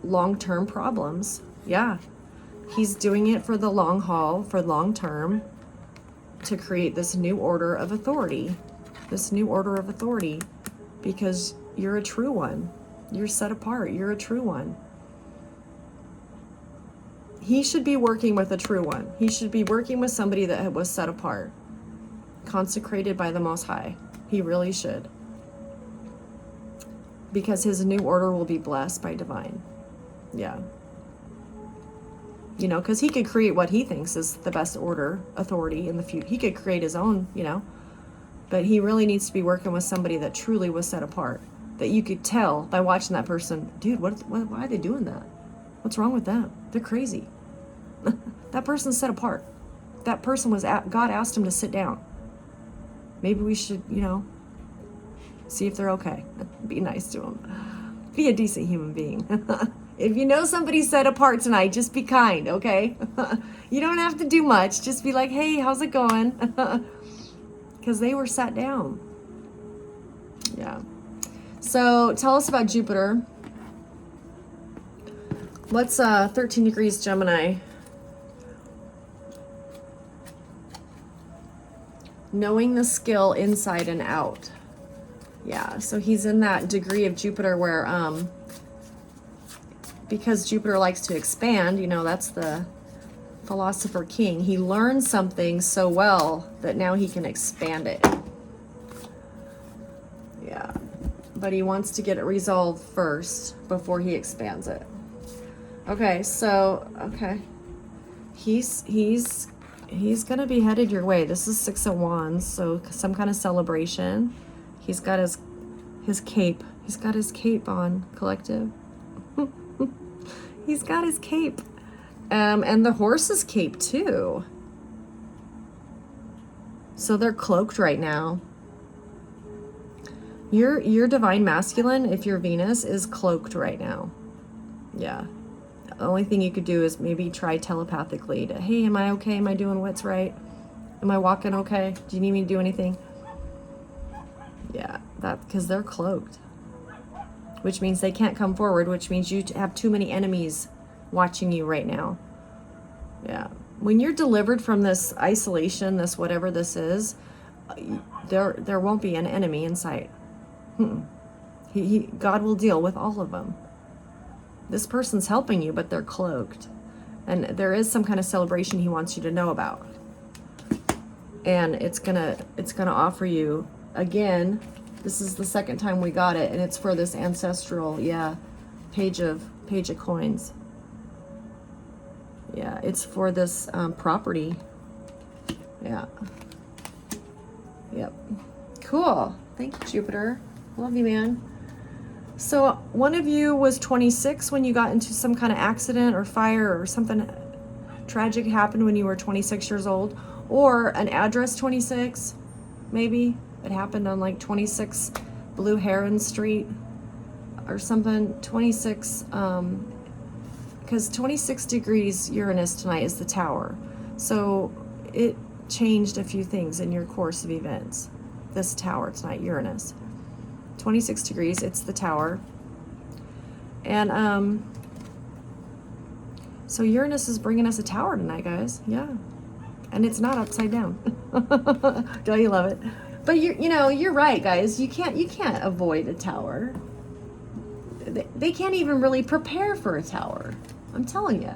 long-term problems. Yeah. He's doing it for the long haul, for long term, to create this new order of authority. This new order of authority. Because you're a true one. You're set apart. You're a true one. He should be working with a true one. He should be working with somebody that was set apart, consecrated by the Most High. He really should. Because his new order will be blessed by divine. Yeah. You know, because he could create what he thinks is the best order, authority in the future. He could create his own, you know. But he really needs to be working with somebody that truly was set apart. That you could tell by watching that person, dude, why are they doing that? What's wrong with them? They're crazy. That person's set apart. That person was God asked him to sit down. Maybe we should, you know, see if they're okay. Be nice to them. Be a decent human being. If you know somebody's set apart tonight, just be kind, okay? You don't have to do much. Just be like, hey, how's it going? Because they were sat down. Yeah. So tell us about Jupiter. What's 13 degrees Gemini? Knowing the skill inside and out. Yeah, so he's in that degree of Jupiter where, because Jupiter likes to expand, you know, that's the philosopher king. He learns something so well that now he can expand it. Yeah, but he wants to get it resolved first before he expands it. Okay, so, okay. He's going to be headed your way. This is Six of Wands, so some kind of celebration. He's got his cape. He's got his cape on, collective. He's got his cape. And the horse's cape, too. So they're cloaked right now. Your divine masculine, if you're Venus, is cloaked right now. Yeah. The only thing you could do is maybe try telepathically to, hey, am I okay? Am I doing what's right? Am I walking okay? Do you need me to do anything? Yeah, because they're cloaked. Which means they can't come forward, which means you have too many enemies watching you right now. Yeah. When you're delivered from this isolation, this whatever this is, there won't be an enemy in sight. God will deal with all of them. This person's helping you, but they're cloaked. And there is some kind of celebration he wants you to know about. And it's gonna offer you, again, this is the second time we got it, and it's for this ancestral, yeah, page of coins. Yeah, it's for this property. Yeah. Yep. Cool. Thank you, Jupiter. Love you, man. So one of you was 26 when you got into some kind of accident or fire or something tragic happened when you were 26 years old, or an address 26, maybe it happened on like 26 Blue Heron Street or something. 26, because 26 degrees Uranus tonight is the tower, so it changed a few things in your course of events. This tower tonight, Uranus. 26 degrees, it's the tower. And so Uranus is bringing us a tower tonight, guys. Yeah. And it's not upside down. Don't you love it? But you're right, guys. You can't avoid a tower. They can't even really prepare for a tower. I'm telling you.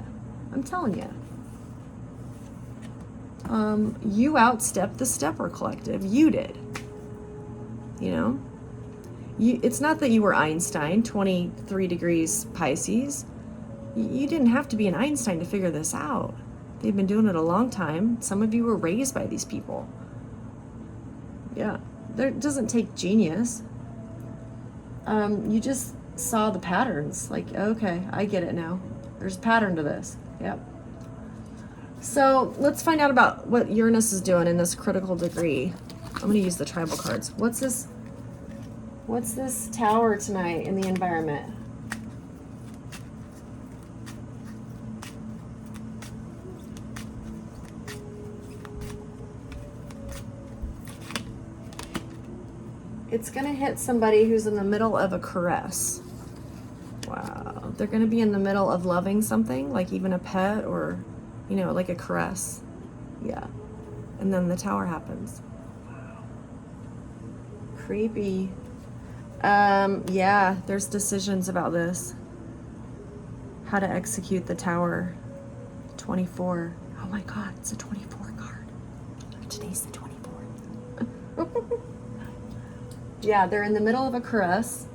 You outstepped the Stepper Collective. You did. You know? It's not that you were Einstein, 23 degrees Pisces. You didn't have to be an Einstein to figure this out. They've been doing it a long time. Some of you were raised by these people. Yeah, it doesn't take genius. You just saw the patterns. Like, okay, I get it now. There's a pattern to this. Yep. So let's find out about what Uranus is doing in this critical degree. I'm going to use the tribal cards. What's this? What's this tower tonight in the environment? It's going to hit somebody who's in the middle of a caress. Wow. They're going to be in the middle of loving something, like even a pet or, you know, like a caress. Yeah. And then the tower happens. Wow. Creepy. Yeah, there's decisions about this. How to execute the tower. 24. Oh my God, it's a 24 card. Today's the 24th. Yeah, they're in the middle of a caress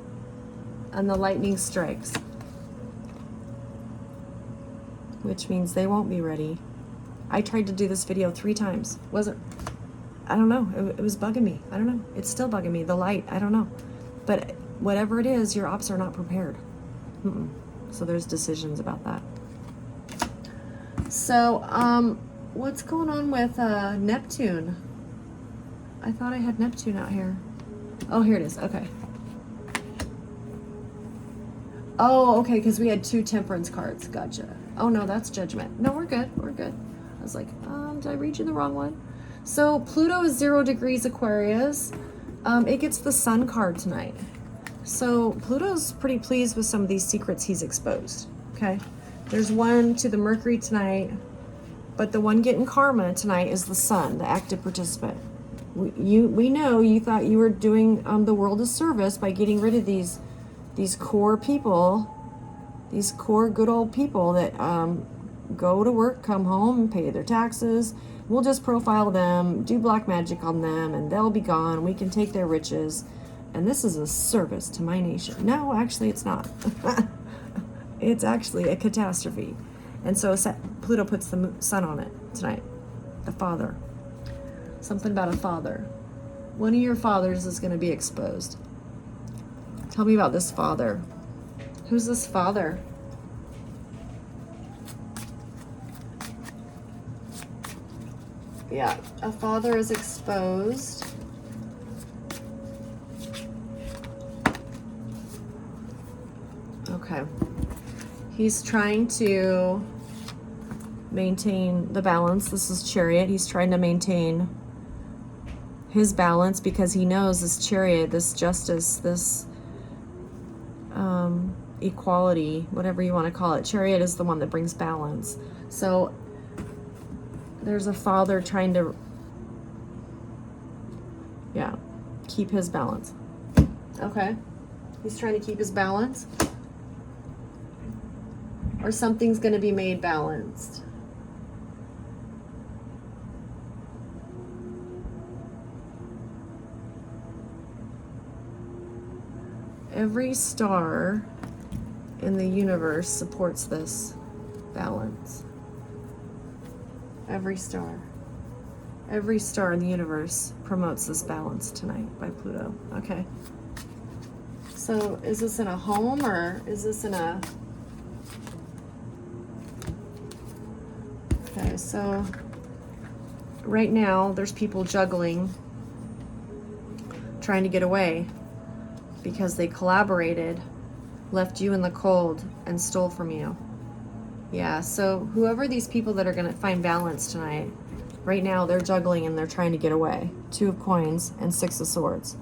and the lightning strikes, which means they won't be ready. I tried to do this video 3 times. I don't know. It was bugging me. I don't know. It's still bugging me. The light, I don't know. But whatever it is, your ops are not prepared. So there's decisions about that. So, what's going on with Neptune? I thought I had Neptune out here. Oh, here it is. Okay. Oh, okay, because we had 2 temperance cards. Gotcha. Oh, no, that's judgment. No, we're good. We're good. I was like, did I read you the wrong one? So Pluto is 0 degrees Aquarius. It gets the Sun card tonight. So Pluto's pretty pleased with some of these secrets he's exposed. Okay. There's one to the Mercury tonight, but the one getting karma tonight is the Sun, the active participant. We know you thought you were doing the world a service by getting rid of these core people, these core good old people that go to work, come home, and pay their taxes. We'll just profile them, do black magic on them, and they'll be gone. We can take their riches. And this is a service to my nation. No, actually, it's not. It's actually a catastrophe. And so Pluto puts the Sun on it tonight. The father. Something about a father. One of your fathers is going to be exposed. Tell me about this father. Who's this father? Yeah, a father is exposed. Okay. He's trying to maintain the balance. This is Chariot. He's trying to maintain his balance because he knows this Chariot, this justice, this equality, whatever you want to call it. Chariot is the one that brings balance. So there's a father trying to, keep his balance. Okay. He's trying to keep his balance. Or something's going to be made balanced. Every star in the universe supports this balance. Every star. Every star in the universe promotes this balance tonight by Pluto. Okay. So is this in a home or is this in a... Okay, so right now there's people juggling, trying to get away because they collaborated, left you in the cold, and stole from you. Yeah, so whoever these people that are going to find balance tonight, right now they're juggling and they're trying to get away. 2 of Coins and 6 of Swords.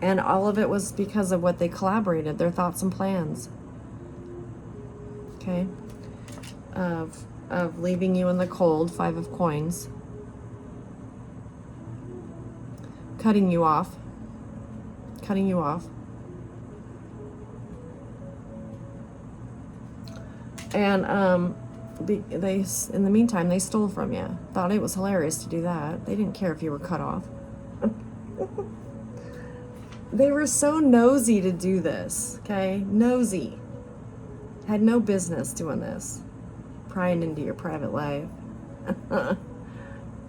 And all of it was because of what they collaborated, their thoughts and plans. Okay? Of leaving you in the cold, 5 of Coins. Cutting you off. Cutting you off. And they, in the meantime, they stole from you. Thought it was hilarious to do that. They didn't care if you were cut off. They were so nosy to do this, okay? Nosy. Had no business doing this. Prying into your private life. The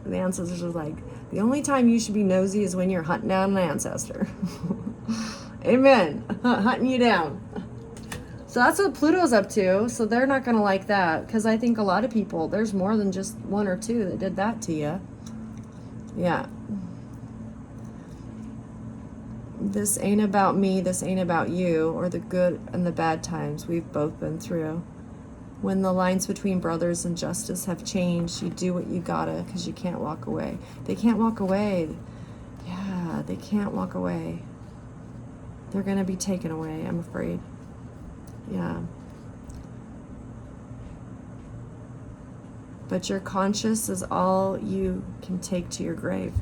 ancestors were like, the only time you should be nosy is when you're hunting down an ancestor. Amen. Hunting you down. So that's what Pluto's up to. So they're not going to like that. Because I think a lot of people, there's more than just 1 or 2 that did that to you. Yeah. This ain't about me, this ain't about you, or the good and the bad times we've both been through. When the lines between brothers and justice have changed, you do what you gotta, because you can't walk away. They can't walk away. Yeah, they can't walk away. They're gonna be taken away, I'm afraid. Yeah. But your conscience is all you can take to your grave.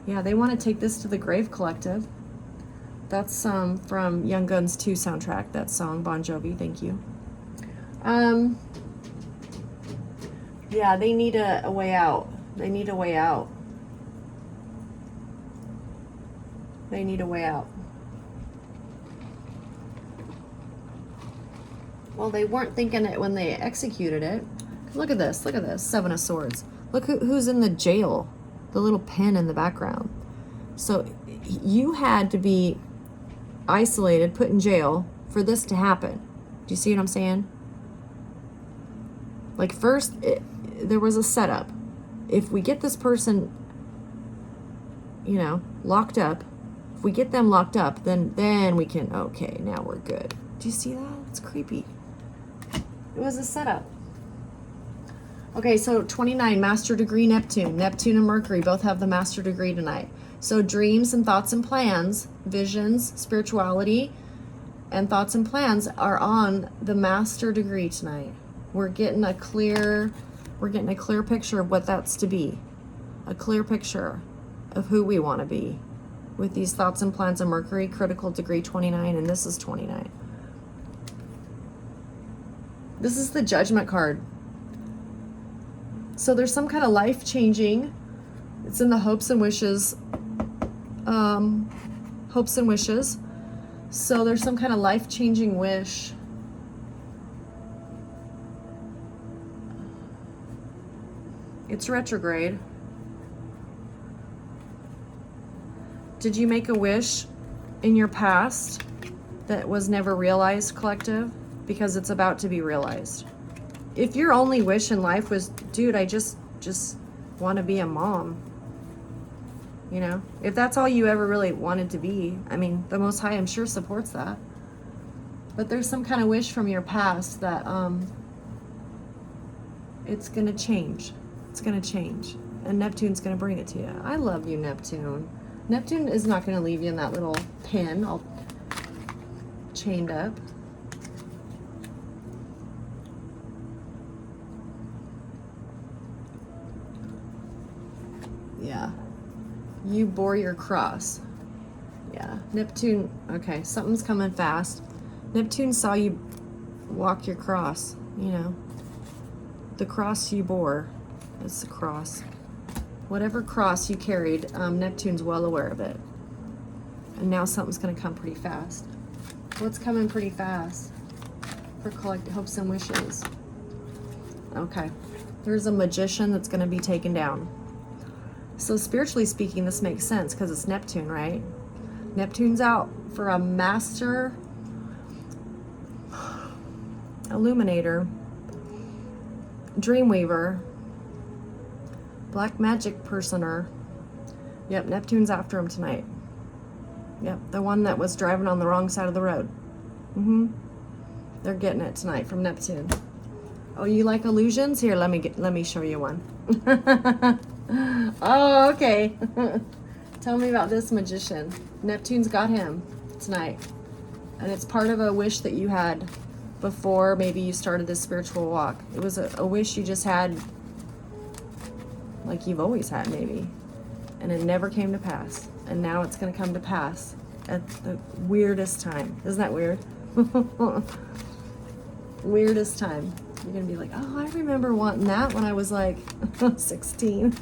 Yeah, they want to take this to the grave, collective. That's from Young Guns 2 soundtrack, that song, Bon Jovi, thank you. Yeah, they need a way out. They need a way out. They need a way out. Well, they weren't thinking it when they executed it. Look at this, Seven of Swords. Look who's in the jail, the little pin in the background. So you had to be isolated, put in jail for this to happen. Do you see what I'm saying? Like first, there was a setup. If we get this person, you know, locked up, if we get them locked up, then we can, okay, now we're good. Do you see that? It's creepy. It was a setup. Okay, so 29, Master Degree Neptune. Neptune and Mercury both have the Master Degree tonight. So dreams and thoughts and plans, visions, spirituality, and thoughts and plans are on the Master Degree tonight. We're getting a clear picture of what that's to be. A clear picture of who we want to be with these thoughts and plans of Mercury, critical degree 29, and this is 29. This is the Judgment card. So there's some kind of life-changing. It's in the hopes and wishes. Hopes and wishes. So there's some kind of life-changing wish. It's retrograde. Did you make a wish in your past that was never realized, collective? Because it's about to be realized. If your only wish in life was, dude, I just want to be a mom, you know, if that's all you ever really wanted to be, I mean, the Most High, I'm sure, supports that. But there's some kind of wish from your past that it's going to change. It's going to change. And Neptune's going to bring it to you. I love you, Neptune. Neptune is not going to leave you in that little pin all chained up. Yeah. You bore your cross. Yeah. Neptune, okay, something's coming fast. Neptune saw you walk your cross, you know. The cross you bore. It's the cross. Whatever cross you carried, Neptune's well aware of it. And now something's going to come pretty fast. What's coming pretty fast for collective hopes and wishes? Okay. There's a magician that's going to be taken down. So spiritually speaking, this makes sense because it's Neptune, right? Neptune's out for a master illuminator, dreamweaver, black magic personer. Yep, Neptune's after him tonight. Yep, the one that was driving on the wrong side of the road. They're getting it tonight from Neptune. Oh, you like illusions? Here, let me show you one. Oh, okay. Tell me about this magician. Neptune's got him tonight. And it's part of a wish that you had before maybe you started this spiritual walk. It was a wish you just had, like you've always had maybe. And it never came to pass. And now it's going to come to pass at the weirdest time. Isn't that weird? Weirdest time. You're going to be like, oh, I remember wanting that when I was like 16.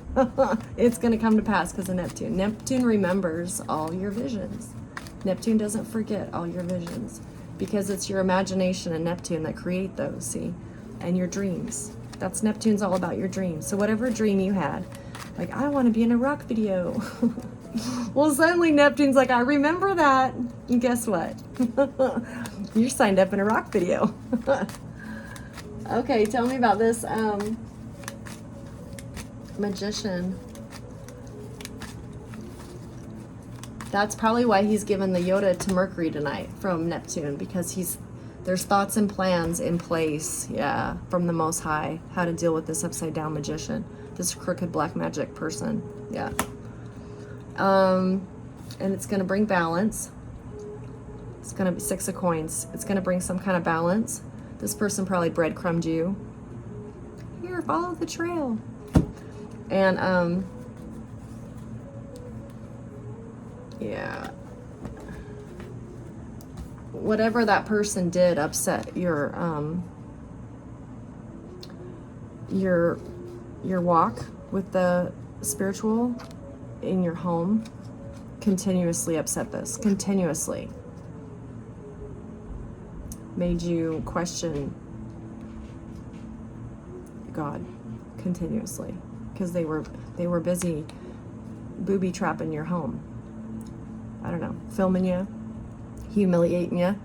It's going to come to pass because of Neptune. Neptune remembers all your visions. Neptune doesn't forget all your visions because it's your imagination and Neptune that create those, see? And your dreams. That's Neptune's all about your dreams. So whatever dream you had, like, I want to be in a rock video. Well, suddenly Neptune's like, I remember that. And guess what? You're signed up in a rock video. Okay, tell me about this magician. That's probably why he's given the Yoda to Mercury tonight from Neptune, because there's thoughts and plans in place, yeah, from the Most High, how to deal with this upside down magician, this crooked black magic person, yeah. And it's going to bring balance. It's going to be 6 of coins. It's going to bring some kind of balance. This person probably breadcrumbed you. Here, follow the trail. And, yeah. Whatever that person did upset your walk with the spiritual in your home. Continuously upset this. Continuously. Made you question God continuously, because they were busy booby trapping your home. I don't know, filming you, humiliating you,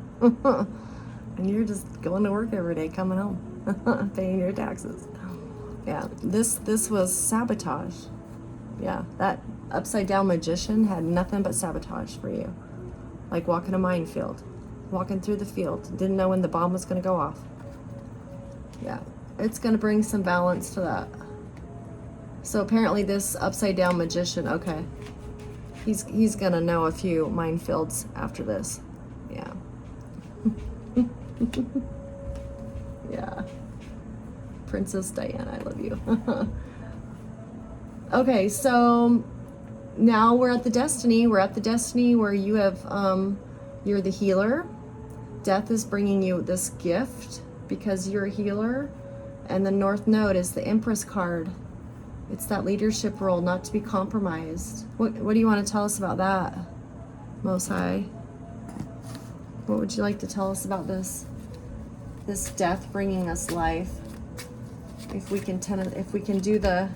and you're just going to work every day, coming home, paying your taxes. Yeah, this was sabotage. Yeah, that upside down magician had nothing but sabotage for you, like walking a minefield, walking through the field, didn't know when the bomb was going to go off. Yeah, it's going to bring some balance to that. So apparently this upside down magician, okay, he's going to know a few minefields after this. Yeah. Yeah. Princess Diana, I love you. Okay, so now we're at the destiny. We're at the destiny where you have, you're the healer. Death is bringing you this gift because you're a healer. And the North Node is the Empress card. It's that leadership role, not to be compromised. What do you want to tell us about that, Most High? What would you like to tell us about this death bringing us life? If we can do the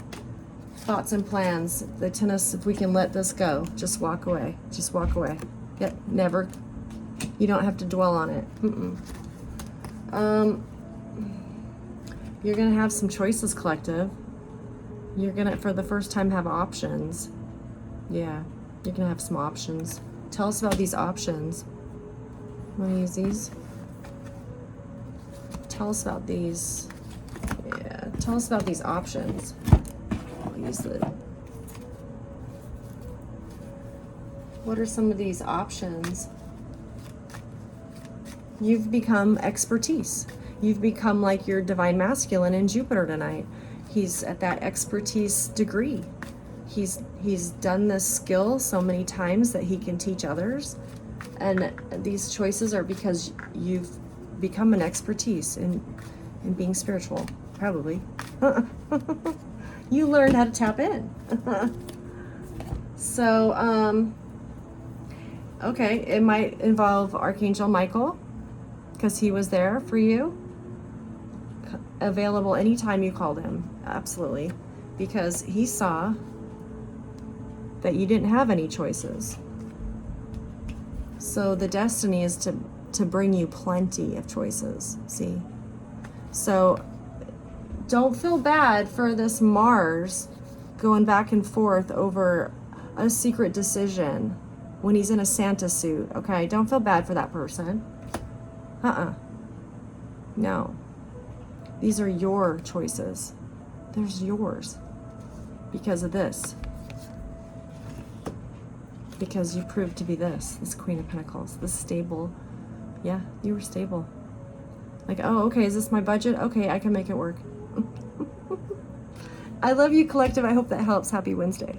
thoughts and plans, the tennis, if we can let this go, just walk away. Just walk away. Yep, never. You don't have to dwell on it. You're gonna have some choices, collective. You're gonna, for the first time, have options. Yeah, you're gonna have some options. Tell us about these options. Wanna use these? Tell us about these. Yeah, tell us about these options. I'll use the. What are some of these options? You've become expertise. You've become like your divine masculine in Jupiter tonight. He's at that expertise degree. He's done this skill so many times that he can teach others. And these choices are because you've become an expertise in being spiritual, probably. You learned how to tap in. So, okay, it might involve Archangel Michael, because he was there for you. Available anytime you called him, absolutely, because he saw that you didn't have any choices. So the destiny is to bring you plenty of choices, see? So don't feel bad for this Mars going back and forth over a secret decision when he's in a Santa suit, okay? Don't feel bad for that person. No. These are your choices. There's yours because of this. Because you proved to be this Queen of Pentacles, this stable. Yeah, you were stable. Like, oh, okay, is this my budget? Okay, I can make it work. I love you, collective. I hope that helps. Happy Wednesday.